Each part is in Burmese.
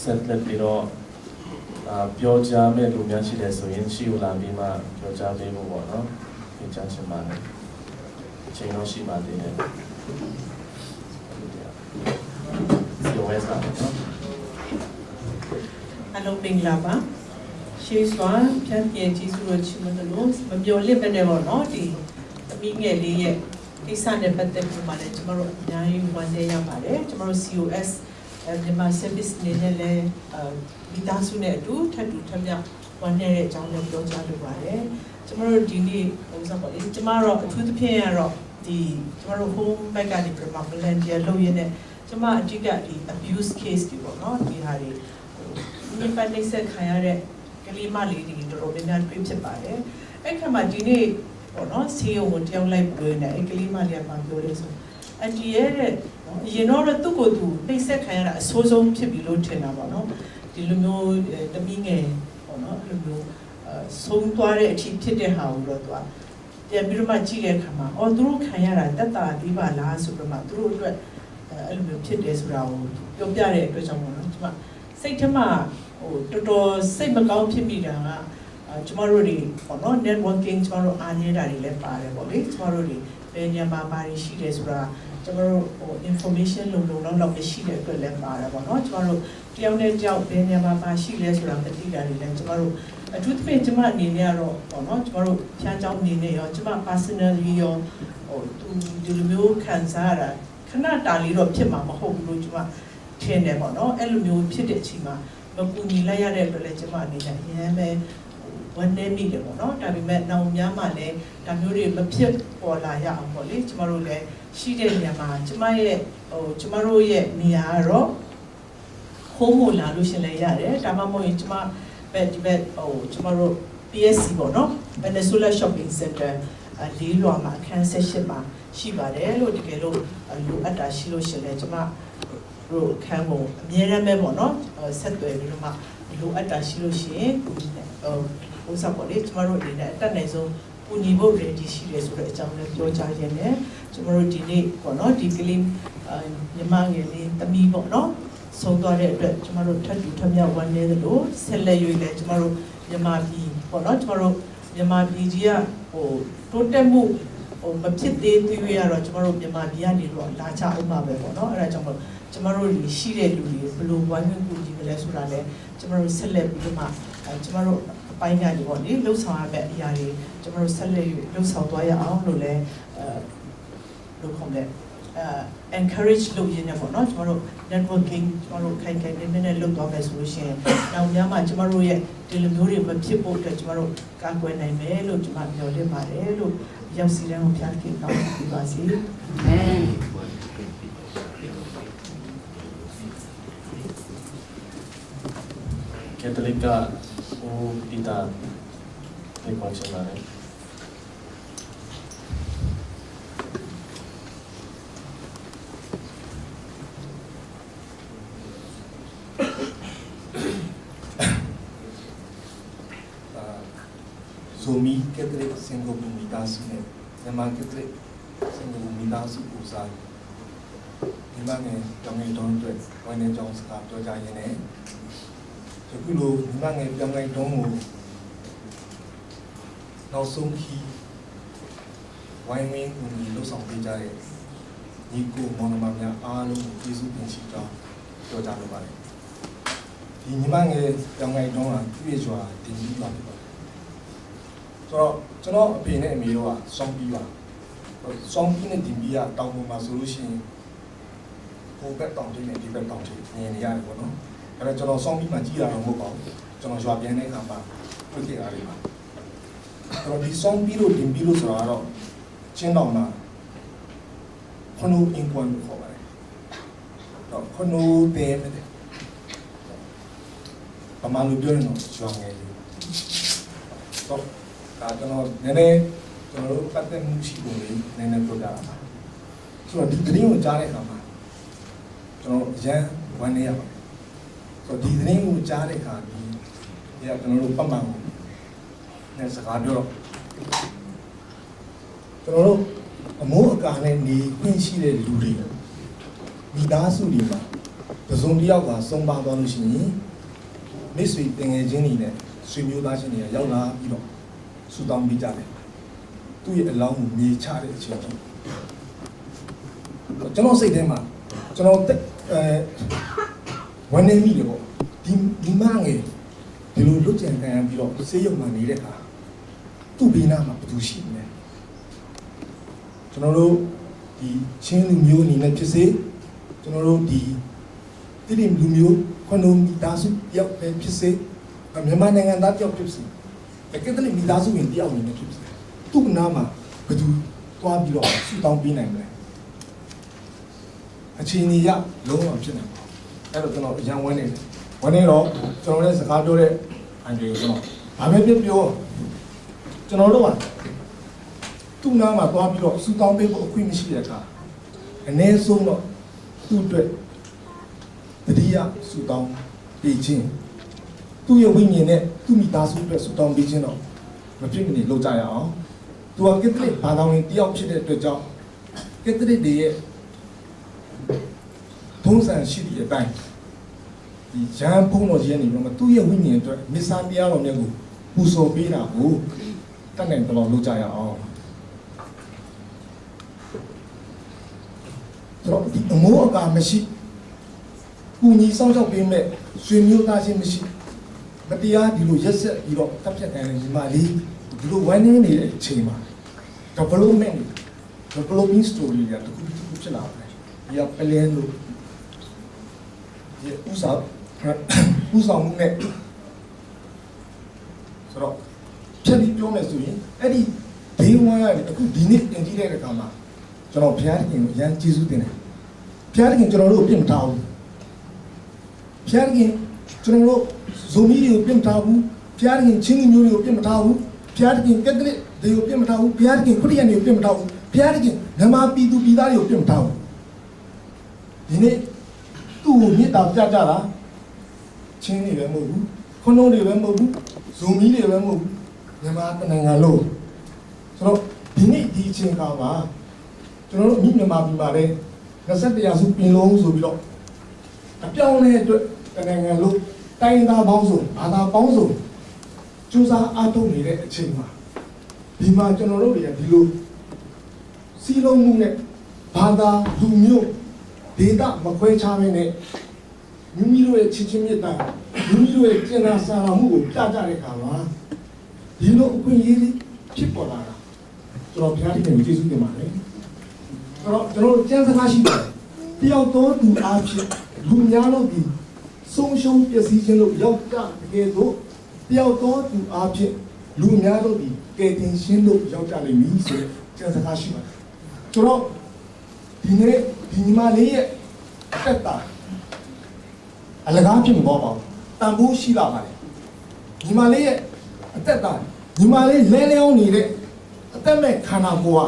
ဆက်လက်ပြီးတော့ပြောကြားမဲ့လူများရှိတယ်ဆိုရင်ရှိဦးလာပြီးမှပြောကြားပေးဖို့ပေါ့နော်ဒီချမ်းချင်ပါတယ်အချိန်တော့ရှိပါသေးတယ်စီဝဲစားပေါ့နော်အလုံးမင်္ဂလာပါရှေးစွာဖြန့်ပြကြီးစုလို့ချင်မလို့မပြောလစ်ပဲနဲ့ပေါ့နော်ဒီသမီးငယ်လေးရဲ့ကိစ္စနဲ့ပတ်သက်ပြီးမှလည်းကျမတို့အများကြီးဝန်ထမ်းရပါတယ်ကျမတို့ COS မြန်မာ service နေနဲ့လည်းမိသားစုနဲ့အတူထပ်တူထပ်မြောက်ဝန်ထမ်းရဲ့အကြောင်းလည်းပြောကြားလိုပါတယ်ကျမတို့ဒီနေ့ဟိုဆိုပါလေကျမတို့အထူးသဖြင့်ကတော့ဒီကျမတို့ home back ကနေပြမ volunteer လုပ်ရင်းကျမအဓိကဒီ abuse case တွေပေါ့နော်ဒီဟာတွေဒီပတ်နေဆက်ခံရတဲ့ကလေးမလေးတွေတော်တော်များများတွေ့ဖြစ်ပါတယ်အဲ့ခါမှာဒီနေ့ပေါ့နော်ဆေးရုံကိုတယောက်လိုက်ပြောနေအဲ့ကလေးမလေးကပြောတယ်ဆိုအန်တီရဲ့အရင်တော့သူ့ကိုယ်သူနှိပ်စက်ခံရတာအဆိုးဆုံးဖြစ်ပြီလို့ထင်တာပေါ့နော်ဒီလိုမျိုးတမီးငယ်ပေါ့နော်အဲ့လိုမျိုးဆုံးသွားတဲ့အထိဖြစ်တဲ့ဟာကိုတော့သူကပြန်ပြီးတော့မှကြည့်တဲ့အခါမှာအော်သူတို့ခံရတာတက်တာသေးပါလားဆိုတော့မှသူတို့အတွက်အဲ့လိုမျိုးဖြစ်တယ်ဆိုတာကိုပြောပြတဲ့အတွက်ကြောင့်ပေါ့နော်ဒီမှာစိတ်ထဲမှာဟိုတော်တော်စိတ်မကောင်းဖြစ်မိတာကကျမတို့တွေပေါ့နော် networking ကျမတို့အားနေတာတွေလည်းပါတယ်ပေါ့လေကျမတို့တွေဘယ်နေရာမှာဘာတွေရှိတယ်ဆိုတာကျမတို့ဟို information လုံလောက်မရှိတဲ့အတွက်လည်းပါတယ်ပေါ့နော်ကျမတို့တယောက်နဲ့တယောက်ဘယ်နေရာမှာဘာရှိလဲဆိုတာမသိတာတွေလည်းကျမတို့အထူးသဖြင့်ကျမအနေနဲ့ကတော့ပေါ့နော်ကျမတို့ဖြန်းချောင်းအနေနဲ့ရောကျမ personally ရောဟိုဒီလိုမျိုးခံစားရတာခဏတာလေးတော့ဖြစ်မှာမဟုတ်ဘူးလို့ကျမထင်တယ်ပေါ့နော်အဲ့လိုမျိုးဖြစ်တဲ့အချိန်မှာမကူညီလိုက်ရတဲ့အတွက်လည်းကျမအနေနဲ့အရင်ပဲဝန်နေမိတယ်ပေါ့နော်ဒါပေမဲ့နောက်များမှလည်းဒါမျိုးတွေမဖြစ်ပေါ်လာရအောင်ပေါ့လေကျမတို့လည်းရှိတဲ့နေရာမှာကျမတို့ရဲ့နေရာကတော့ခိုးမို့လာလို့ရှင်လည်းရတယ်ဒါမှမဟုတ်ရင်ကျမဒီဘက်ကျမတို့ PSC ပေါ့နော် Peninsula Shopping Center လေးလွာမှာအခန်း18မှာရှိပါတယ်လို့တကယ်လို့လိုအပ်တာရှိလို့ရှင်လည်းကျမတို့အခန်းကိုအမြဲတမ်းပဲပေါ့နော်ဆက်သွယ်ပြီးတော့မှလိုအပ်တာရှိလို့ရှိရင်ဟိုစပေါ့လေကျမတို့အနေနဲ့အတက်နိုင်ဆုံးပူညီဖို့ ready ရှိတယ်ဆိုတဲ့အကြောင်းလည်းပြောကြားရင်းနဲ့ကျမတို့ဒီနေ့ပေါ့နော်ဒီကလေးညီမငယ်လေးသမီးပေါ့နော်ဆုံးသွားတဲ့အတွက်ကျမတို့ထပ်တူထပ်မြောက်ဝမ်းနေသလိုဆက်လက်ရွေးလဲကျမတို့မြန်မာပြည်ပေါ့နော်ကျမတို့မြန်မာပြည်ကြီးကဟိုတိုးတက်မှုဟိုမဖြစ်သေးသေးရတော့ကျမတို့မြန်မာပြည်ကနေတော့လာချအောင်ပါပဲပေါ့နော်အဲ့ဒါကြောင့်မို့ကျမတို့ရှိတဲ့လူတွေဘယ်လိုဝိုင်းဝန်းကူညီမလဲဆိုတာလဲကျမတို့ဆက်လက်ပြီးတော့မှကျမတို့အပိုင်းကနေပေါ့လေလှုပ်ဆောင်ရမယ့်အရာတွေကျမတို့ဆက်လက်လှုပ်ဆောင်သွားရအောင်လို့လဲလို့ခေါ်တယ်encourage လုပ်ရင်းနဲ့ပေါ့နော်ကျမတို့ networking ကျမတို့ခိုင်ခိုင်နေလုပ်သွားမယ်ဆိုလို့ရှိရင်နောက်များမှာကျမတို့ရဲ့ဒီလိုမျိုးတွေမဖြစ်ဖို့အတွက်ကျမတို့ကာကွယ်နိုင်မယ်လို့ကျမပြောလင်းပါတယ်လို့ရောက်စီတန်းကိုဖျားခင်တောင်းပေးပါစေ။ Amen Católica o Pita de Conchemare. Zomi Católica Sengo Bumitasu ne, Nema Católica Sengo Bumitasu Usai. Dimana yang itu tu, mana jauh sekarang tu jaya ne. Jadi lu dimana yang itu langsung hi, wayang ini lu sampai jaya. Niku mana mana alu Yesus benci jauh jauh balik. Di dimana yang itu dia jual tinggi balik. Jadi apa ini emilu sampai sampai ni tinggi tahu masuk sini. ဟိုဘက်တောင်ထိပ်နဲ့ဒီဘက်တောင်ထိပ်နေနေရတယ်ပေါ့နော်။အဲ့တော့ကျွန်တော်စောင်းပြီးမှကြည့်ရတော့မဟုတ်ပါဘူး။ကျွန်တော်ရွာပြန်တဲ့အခါမှာတွေ့ခဲ့ရတယ်ပါ။အဲ့တော့ဒီစောင်းပြီးလို့တင်ပြီးလို့ဆိုတာကတော့ချင်းတောင်မှာခနူအင်ကွန်ခေါ်ပါတယ်။တော့ခနူတဲပဲတဲ့။ပမာလူပြောရင်တော့ရွာငယ်လေး။တော့ဒါကျွန်တော်နည်းနည်းကျွန်တော်တို့ပတ်သက်မှုရှိပုံလေးနည်းနည်းပြောပြတာပါ။ဆိုတော့ဒီသတင်းကိုကြားတဲ့အခါမှာကျွန်တော်ရန်ဝမ်းနေရပါတယ်ဆိုတော့ဒီသတင်းကိုကြားတဲ့အခါဒီကျွန်တော်တို့ပတ်မှန်ကိုနဲ့စကားပြောတော့ကျွန်တော်တို့အမိုးအကာနဲ့နေခွင့်ရှိတဲ့လူတွေမိသားစုတွေမှာ တစုံတစ်ယောက်ကဆုံးပါသွားလို့ရှိရင်မိတ်ဆွေတင်ငယ်ချင်းတွေနဲ့ဆွေမျိုးသားချင်းတွေရောက်လာပြီးတော့ဆူတောင်းပေးကြတယ်သူ့ရဲ့အလောင်းကိုမြေချတဲ့အချိန်ကြီးကျွန်တော်စိတ်ထဲမှာကျွန်တော်ဝန်နေမိတယ်ပေါ့ဒီမငယ်ဒီလိုလွတ်ကြံခံရပြီးတော့ဆေးရုံမှာနေတဲ့အခါသူ့ဘေးနားမှာဘယ်သူရှိနေလဲကျွန်တော်တို့ဒီချင်းလူမျိုးအနေနဲ့ဖြစ်စေကျွန်တော်တို့ဒီတိတိလူမျိုးခွန်လုံးမိသားစုရောက်ပဲဖြစ်စေမြန်မာနိုင်ငံသားတယောက်ဖြစ်စေတကယ်တည်းမိသားစုဝင်တယောက်အနေနဲ့ဖြစ်စေသူ့နားမှာဘယ်သူသွားပြီးတော့ဆူတောင်းပေးနိုင်မလဲအချိန်ကြီးရလုံးဝဖြစ်နိုင်အဲ့တော့ကျွန်တော်အရန်ဝန်းနေတယ်ဝန်းနေတော့ကျွန်တော်လည်းစကားပြောတဲ့အန်ဒီကိုကျွန်တော်ဘာပဲပြောကျွန်တော်တို့ကသူ့နားမှာသွားပြီးတော့ဆူတောင်းပေးဖို့အခွင့်မရှိတဲ့အခါအနည်းဆုံးတော့သူ့အတွက်တတိယဆူတောင်းပေးခြင်းသူ့ရဲ့ဝိညာဉ်နဲ့သူ့မိသားစုအတွက်ဆူတောင်းပေးခြင်းတော့မဖြစ်မနေလုပ်ကြရအောင်သူကကက်သလစ်ဘာသာဝင်တယောက်ဖြစ်တဲ့အတွက်ကြောင့်ကက်သလစ်တွေရဲ့ထုံးစံရှိတဲ့အတိုင်းဒီဂျန်ဖုံးတော်ကြီးကနေပြီးတော့သူ့ရဲ့ဝိညာဉ်အတွက်မစ္ဆာတရားတော်မြတ်ကိုပူဇော်ပေးတာကိုတတ်နိုင်တယ်လို့လုပ်ကြရအောင်တော့ဒီအမိုးအကာမရှိကုညီဆောင်ရှောက်ပေးမဲ့ဆွေမျိုးသားချင်းမရှိမတရားဒီလိုရက်ဆက်ပြီးတော့တပ်ဖြတ်ခံရတဲ့ညီမလေးဒီလိုဝိုင်းနေနေတဲ့အချိန်မှာ developing story ကတခုဖြစ်လာတယ်။ဒီကပလန်လို့ဒီဥစားမှုနဲ့ဆိုတော့ဖြစ်ပြီးပြောမယ်ဆိုရင်အဲ့ဒီ day 1ကနေအခုဒီနေ့တင်ကြည့်တဲ့အခါမှာကျွန်တော်ဘုရားသခင်ကိုအရန်ကျေးဇူးတင်တယ်။ဘုရားသခင်ကျွန်တော်တို့အပြစ်မထားဘူး။ဘုရားသခင်ကျွန်တော်တို့ဇိုမီတွေကိုပြစ်မထားဘူး။ဘုရားသခင်ချင်းမျိုးတွေကိုပြစ်မထားဘူး။ဘုရားသခင်ကက်သလစ်တွေကိုပြစ်မထားဘူး။ဘုရားသခင်ခရစ်ယာန်တွေကိုပြစ်မထားဘူး။ဘုရားသခင်မြန်မာပြည်သူပြည်သားတွေကိုပြစ်မထားဘူး။ဒီနေ့သူ့ကိုမေတ္တာပြကြတာချင်းတွေလည်းမဟုတ်ဘူး။ခွန်းလုံးတွေလည်းမဟုတ်ဘူး။ဇိုမီတွေလည်းမဟုတ်ဘူး။မြန်မာနိုင်ငံလုံးဆိုတော့ဒီနေ့ဒီအချိန်ခါမှာကျွန်တော်တို့မြန်မာပြည်မှာလည်း21ရာစုပင်လုံးဆိုပြီးတော့အပြောင်းလဲအတွက်နိုင်ငံလုံးတိုင်းသားပေါင်းစုံဘာသာပေါင်းစုံစူးစမ်းအားထုတ်နေတဲ့အချိန်မှာဒီမှာကျွန်တော်တို့တွေကဒီလိုစီလုံးမှုနဲ့ဘာသာလူမျိုးဒေသမခွဲခြားမင်းနဲ့မိမိတို့ရဲ့ချစ်ချင်းမြတ်တာမိမိတို့ရဲ့ကျင့်နာစာနာမှုကိုပြကြတဲ့အခါမှာဒီလိုအခွင့်အရေးဖြစ်ပေါ်လာတာကျွန်တော်ဘုရားသခင်ကိုကျေးဇူးတင်ပါတယ်ကျွန်တော်ကျမ်းစကားရှိတယ်တယောက်တော်သူအားဖြင့်လူများတို့ဒီဆုံးရှုံးပျက်စီးခြင်းလို့ရောက်ကြတကယ်တော့တယောက်တော်သူအားဖြင့်လူများတို့ဒီကယ်တင်ခြင်းလို့ရောက်ကြလိမ့်မည်ဆိုတဲ့ကျမ်းစကားရှိပါတယ်ကျွန်တော်ဒီနေ့ဒီညီမလေးရဲ့အသက်တာအလကားဖြစ်မပေါ်ပါဘူးတန်ဖိုးရှိလာပါတယ်ညီမလေးရဲ့အသက်တာညီမလေးလဲလျောင်းနေတဲ့အသက်မဲ့ခန္ဓာကိုယ်ဟာ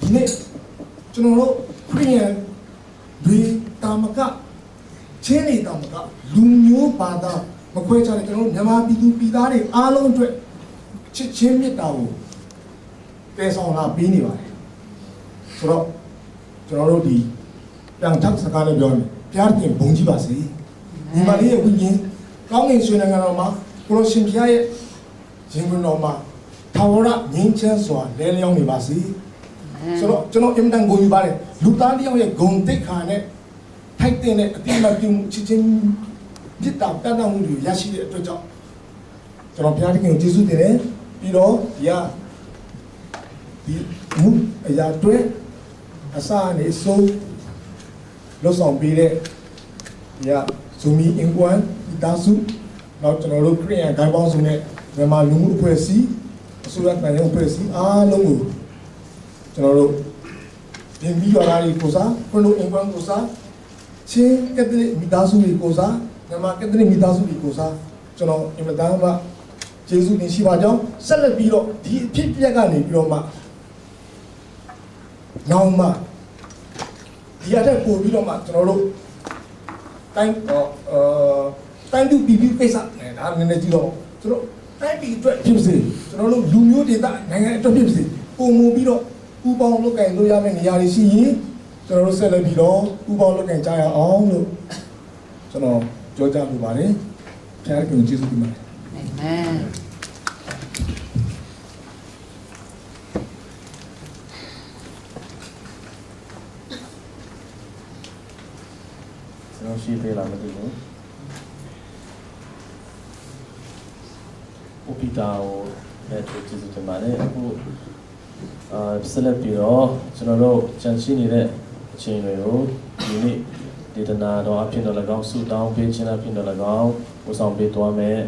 ဒီနေ့ကျွန်တော်တို့ခရစ်ယာန်တွေတာမကချင်းနေတာမကလူမျိုးဘာသာမခွဲခြားတဲ့ကျွန်တော်တို့မြန်မာပြည်သူပြည်သားတွေအားလုံးအတွက်ချစ်ချင်းမြတ်တာကိုတည်ဆောင်လာပေးနေပါတယ်ဆိုတော့ကျွန်တော်တို့ဒီပြန်ထပ်စကားနဲ့ပြောမယ်ပြားပြင်ဘုံကြီးပါစေညီမလေးရဲ့ဝိညာဉ်ကောင်းကင်ဆွေနိုင်ငံတော်မှာကိုလိုရှင်ဘုရားရဲ့ရှင်ခွန်းတော်မှာထာဝရငြိမ်းချမ်းစွာလဲလျောင်းနေပါစေဆိုတော့ကျွန်တော်အင်တန်ကိုယူပါတယ်လူသားတယောက်ရဲ့ဂုဏ်သိက္ခာနဲ့ထိုက်တဲ့အတိအမှန်ပြုချစ်ချင်းမြတ်တာတန်တမှုတွေရရှိတဲ့အတွက်ကြောင့်ကျွန်တော်ဘုရားသခင်ကိုကျေးဇူးတင်တယ်ပြီးတော့ဒီမှုအရာတွေအစာနဲ့ဆုံးလို့ဆောင်ပေးတဲ့ဇူမီအင်ကွမ်ဒီတာစုတော့ကျွန်တော်တို့ခရစ်ယာန်ဂိုင်းပေါင်းစုနဲ့မြန်မာလူမှုအဖွဲ့အစည်းအစိုးရနိုင်ငံအဖွဲ့အစည်းအားလုံးကိုကျွန်တော်တို့ဒီမီယာရီကိုစားခလိုအင်ကွမ်ကိုစားချင်းကက်သလစ်မိသားစုတွေကိုစားမြန်မာကက်သလစ်မိသားစုတွေကိုစားကျွန်တော်အင်မတန်မှကျေးဇူးတင်ရှိပါကြောင်းဆက်လက်ပြီးတော့ဒီအဖြစ်ပြက်ကနေပြီးတော့မှနောက်မှဒီအတဲ့ပို့ပြီးတော့မှကျွန်တော်တို့တိုင်းသူပြည်ကိစ္စနဲ့ဒါနည်းနည်းကြည့်တော့ကျွန်တော်တိုင်းပြည်အတွက်ဖြစ်စေကျွန်တော်တို့လူမျိုးဒေသနိုင်ငံအတွက်ဖြစ်စေပုံမူပြီးတော့ပူပေါင်းလုပ်ကင်လို့ရမယ့်နေရာတွေရှိရင်ကျွန်တော်တို့ဆက်လက်ပြီးတော့ပူပေါင်းလုပ်ကင်ကြရအောင်လို့ ကျွန်တော်ပြောကြလိုပါတယ်ဖခင်ကိုကျေးဇူးတင်ပါတယ် Amen. ကျွန်တော်ရှိသေးလားမသိဘူးဥပိတာကိုလည်းကျေးဇူးတင်ပါတယ်အခုဆက်လက်ပြီးတော့ကျွန်တော်တို့ကြံရှိနေတဲ့အချိန်တွေကိုဒီနေ့ဒေသနာတော်အဖြစ်တော်၎င်းဆုတောင်းပေးခြင်းအဖြစ်တော်၎င်းဦးဆောင်ပေးသွားမယ်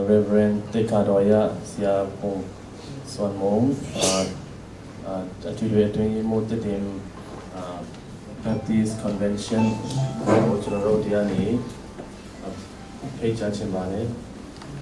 Reverend တေခါတော်ရဆရာပုံစွန်မုံအထူးအတွင်းမို့တည်တယ်Baptist Convention ကိုကျွန်တော်တို့ဒီကနေ့ဖိတ်ကြားချင်ပါတယ်